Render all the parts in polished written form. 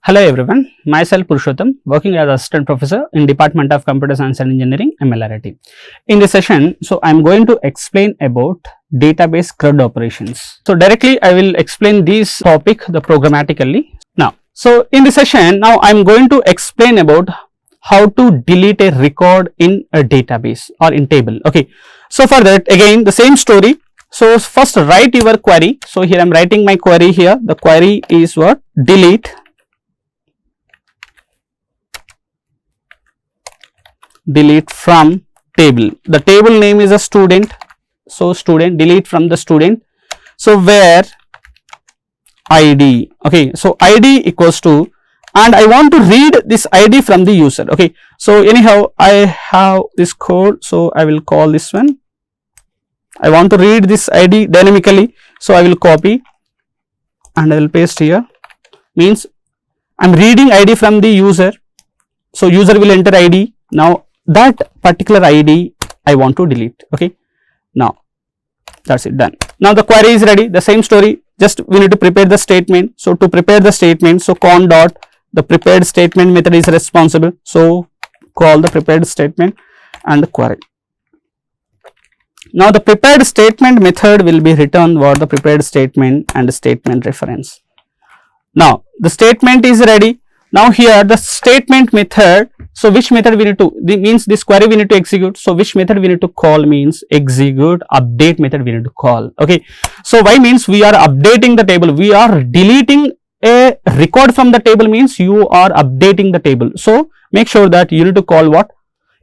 Hello everyone, myself Purushotham, working as Assistant Professor in Department of Computer Science and Engineering, MLR. In this session, I am going to explain about database CRUD operations. So directly I will explain this topic programmatically. Now, so in this session, now I am going to explain about how to delete a record in a database or in table. Okay, so for that again the same story. So first write your query. So here I am writing my query here. The query is what? Delete from table. The table name is a student. So student, delete from the student. So where ID, okay, so ID equals to, and I want to read this ID from the user. Okay, so anyhow I have this code, so I will call this one. I want to read this ID dynamically, so I will copy and I will paste here. Means I am reading ID from the user, so user will enter ID. Now that particular ID I want to delete. Okay, now that's it, done. Now the query is ready. The same story, just we need to prepare the statement. So to prepare the statement, so con dot the prepared statement method is responsible. So call the prepared statement and the query. Now the prepared statement method will be returned what? The prepared statement and the statement reference. Now the statement is ready. Now here the statement method, so which method we need to, means this query we need to execute. So which method we need to call means execute update method we need to call. Okay, so why means we are updating the table, we are deleting a record from the table, means you are updating the table. So make sure that you need to call what?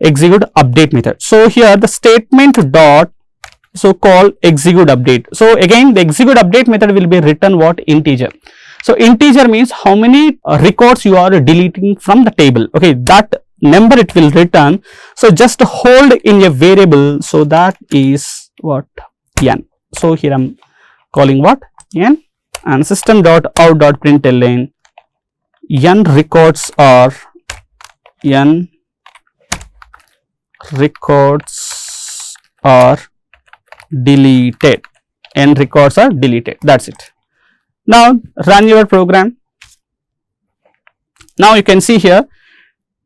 Execute update method. So here the statement dot, so call execute update. So again the execute update method will be written what? Integer. So integer means how many records you are deleting from the table. Okay, that number it will return. So just hold in a variable. So that is what? N. So here I am calling what? N, and system dot out dot println N records are deleted. N records are deleted. That's it. Now run your program. Now you can see here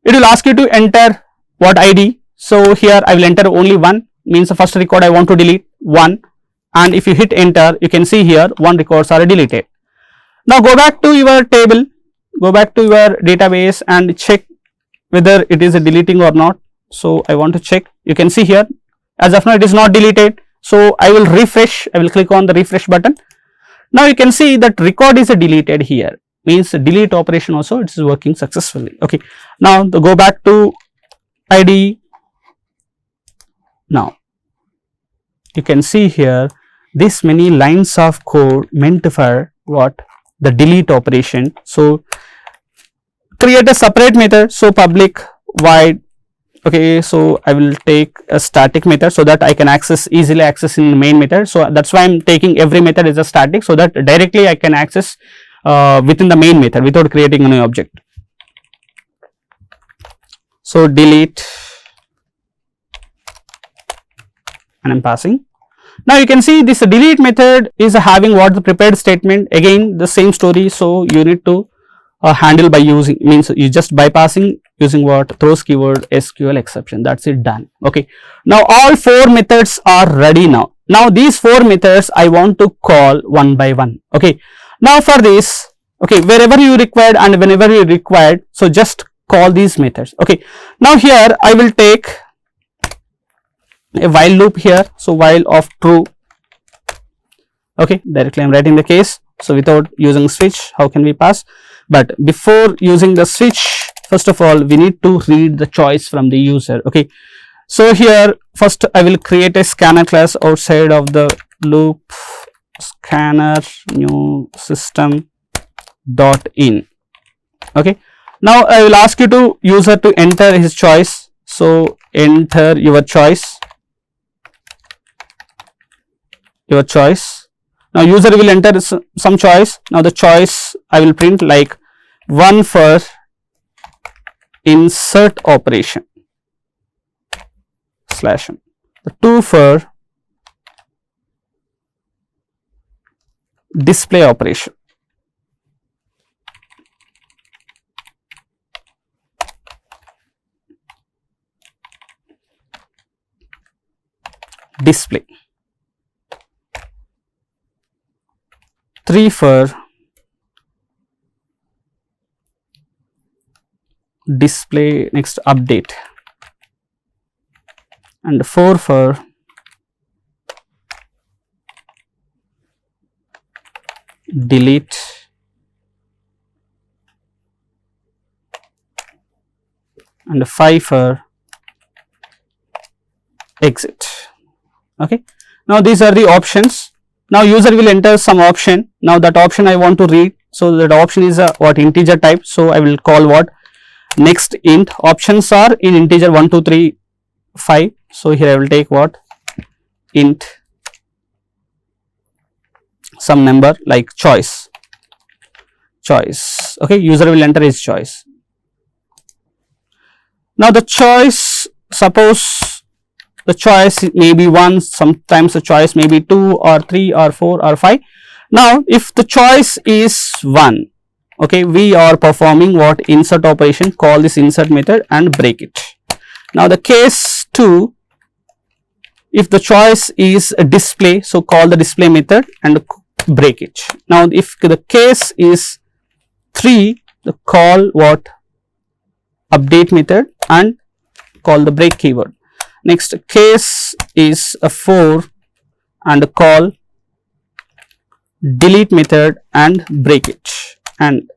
it will ask you to enter what ID. So here I will enter only one, means the first record I want to delete 1, and if you hit enter you can see here 1 records are deleted. Now go back to your table, go back to your database and check whether it is deleting or not. So I want to check. You can see here as of now it is not deleted. So I will refresh, I will click on the refresh button. Now you can see that record is deleted here, means delete operation also it is working successfully. Okay, now to go back to ID. Now you can see here this many lines of code meant for what? The delete operation. So create a separate method. So public void. Okay, so I will take a static method so that I can easily access in the main method. So that's why I am taking every method as a static, so that directly I can access within the main method without creating any object. So delete, and I am passing. Now you can see this delete method is having what? The prepared statement. Again the same story. So you need to handle by using, means you just bypassing using what? Throws keyword SQL exception. That's it, done. Okay, now all 4 methods are ready now. Now these 4 methods I want to call one by one. Okay, now for this, okay, wherever you required and whenever you required, so just call these methods. Okay, now here I will take a while loop here. So while of true. Okay, directly I am writing the case. So without using switch, how can we pass? But before using the switch, first of all we need to read the choice from the user. Okay, so here first I will create a scanner class outside of the loop, scanner new system dot in. Okay, now I will ask you to user to enter his choice. So enter your choice, Now user will enter some choice. Now the choice I will print like 1 for insert operation /n, the 2 for display operation, display, 3 for display, next update, and 4 for delete, and 5 for exit. Okay. Now these are the options. Now user will enter some option. Now that option I want to read. So that option is a what integer type. So I will call what next int. Options are in integer 1, 2, 3, 5. So here I will take what int some number like choice. Okay, user will enter his choice. Now the choice, suppose the choice may be 1, sometimes the choice may be 2 or 3 or 4 or 5. Now if the choice is 1, okay, we are performing what insert operation, call this insert method and break it. Now the case 2, if the choice is a display, so call the display method and break it. Now if the case is 3, the call what update method and call the break keyword. Next case is a 4 and call delete method and break it. And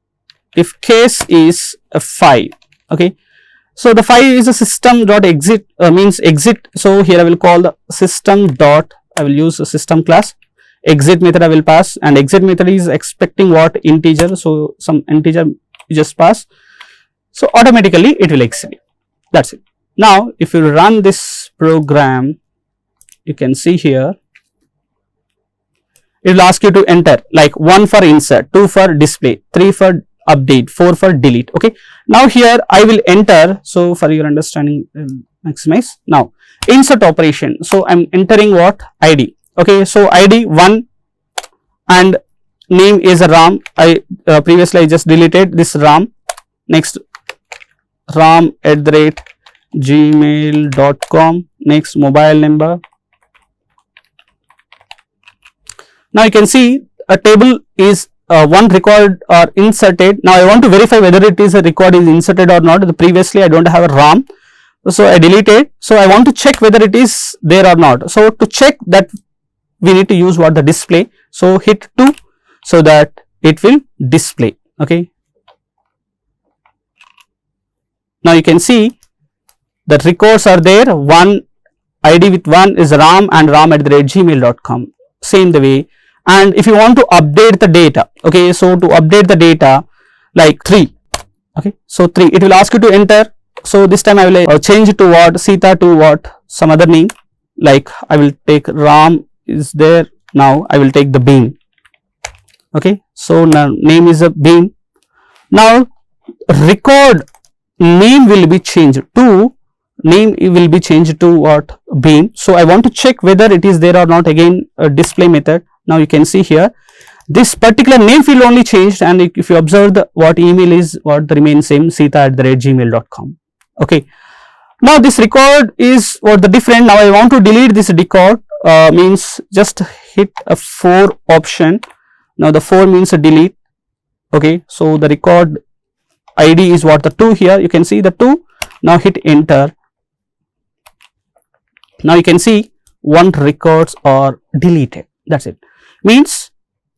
if case is a 5, okay, so the 5 is a system dot exit means exit. So here I will call the system dot, I will use a system class, exit method I will pass, and exit method is expecting what integer, so some integer you just pass, so automatically it will exit. That's it. Now if you run this program, you can see here it will ask you to enter like 1 for insert, 2 for display, 3 for update, 4 for delete. Okay, now here I will enter, so for your understanding maximize. Now insert operation, so I am entering what ID. Okay, so ID 1 and name is Ram. I previously I just deleted this Ram. Next ram@gmail.com. next mobile number. Now you can see a table is one record are inserted. Now I want to verify whether it is a record is inserted or not. Previously I don't have a RAM, so I deleted. So I want to check whether it is there or not. So to check that, we need to use what the display. So hit 2 so that it will display. Okay. Now you can see the records are there. One ID with 1 is RAM and ram@gmail.com. Same the way. And if you want to update the data, okay, so to update the data like 3, okay, so 3, it will ask you to enter. So this time I will change to what Sita to what some other name, like I will take Ram is there. Now I will take the beam. Okay, so now name is a beam. Now record name will be changed to what beam. So I want to check whether it is there or not. Again a display method. Now you can see here this particular name field only changed, and if you observe the what email is what the remains same, sita@gmail.com. Okay. Now this record is what the different. Now I want to delete this record, means just hit a 4 option. Now the 4 means a delete. Okay, so the record ID is what the 2 here. You can see the 2. Now hit enter. Now you can see 1 records are deleted. That's it. Means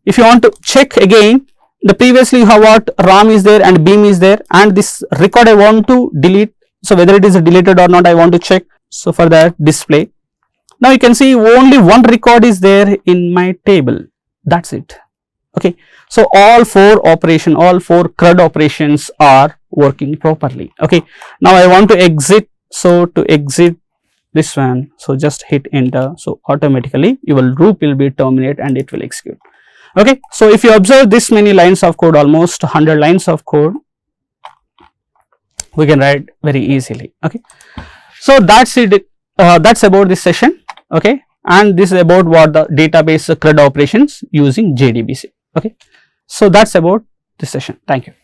if you want to check again, the previously you have what RAM is there and beam is there, and this record I want to delete. So whether it is deleted or not I want to check. So for that display. Now you can see only 1 record is there in my table. That's it. Okay. So all 4 CRUD operations are working properly. Okay. Now I want to exit. So to exit this one, so just hit enter. So automatically your loop will be terminated and it will execute. Okay. So if you observe this many lines of code, almost 100 lines of code, we can write very easily. Okay. So that's it. That's about this session. Okay. And this is about what the database CRUD operations using JDBC. Okay. So that's about this session. Thank you.